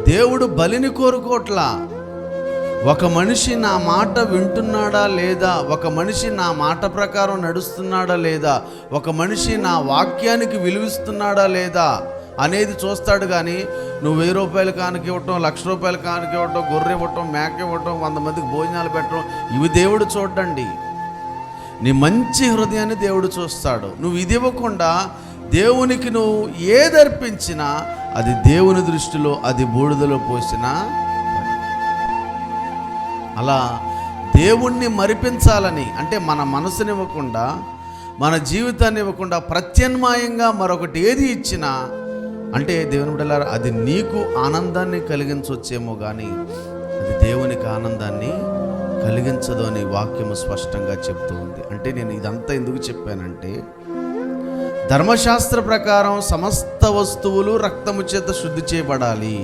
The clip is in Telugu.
దేవుడు బలిని కోరుకోవట్లా. ఒక మనిషి నా మాట వింటున్నాడా లేదా, ఒక మనిషి నా మాట ప్రకారం నడుస్తున్నాడా లేదా, ఒక మనిషి నా వాక్యానికి విలువిస్తున్నాడా లేదా అనేది చూస్తాడు. కానీ నువ్వు 1000 రూపాయలు కానుక ఇవ్వటం, 1,00,000 రూపాయలు కానుక ఇవ్వటం, గొర్రె ఇవ్వటం, మేక ఇవ్వటం, 100 మందికి భోజనాలు పెట్టడం, ఇవి దేవుడు చూడండి. నీ మంచి హృదయాన్ని దేవుడు చూస్తాడు. నువ్వు ఇది ఇవ్వకుండా దేవునికి నువ్వు ఏది అర్పించినా అది దేవుని దృష్టిలో అది బూడిదలో పోసిన. అలా దేవుణ్ణి మరిపించాలని అంటే మన మనసుని ఇవ్వకుండా, మన జీవితాన్ని ఇవ్వకుండా ప్రత్యామ్నాయంగా మరొకటి ఏది ఇచ్చినా అంటే దేవుని బిడ్డలారా అది నీకు ఆనందాన్ని కలిగించవచ్చేమో కానీ అది దేవునికి ఆనందాన్ని కలిగించదు అని వాక్యము స్పష్టంగా చెప్తూ ఉంది. అంటే నేను ఇదంతా ఎందుకు చెప్పానంటే, ధర్మశాస్త్ర ప్రకారం సమస్త వస్తువులు రక్తము చేత శుద్ధి చేయబడాలి.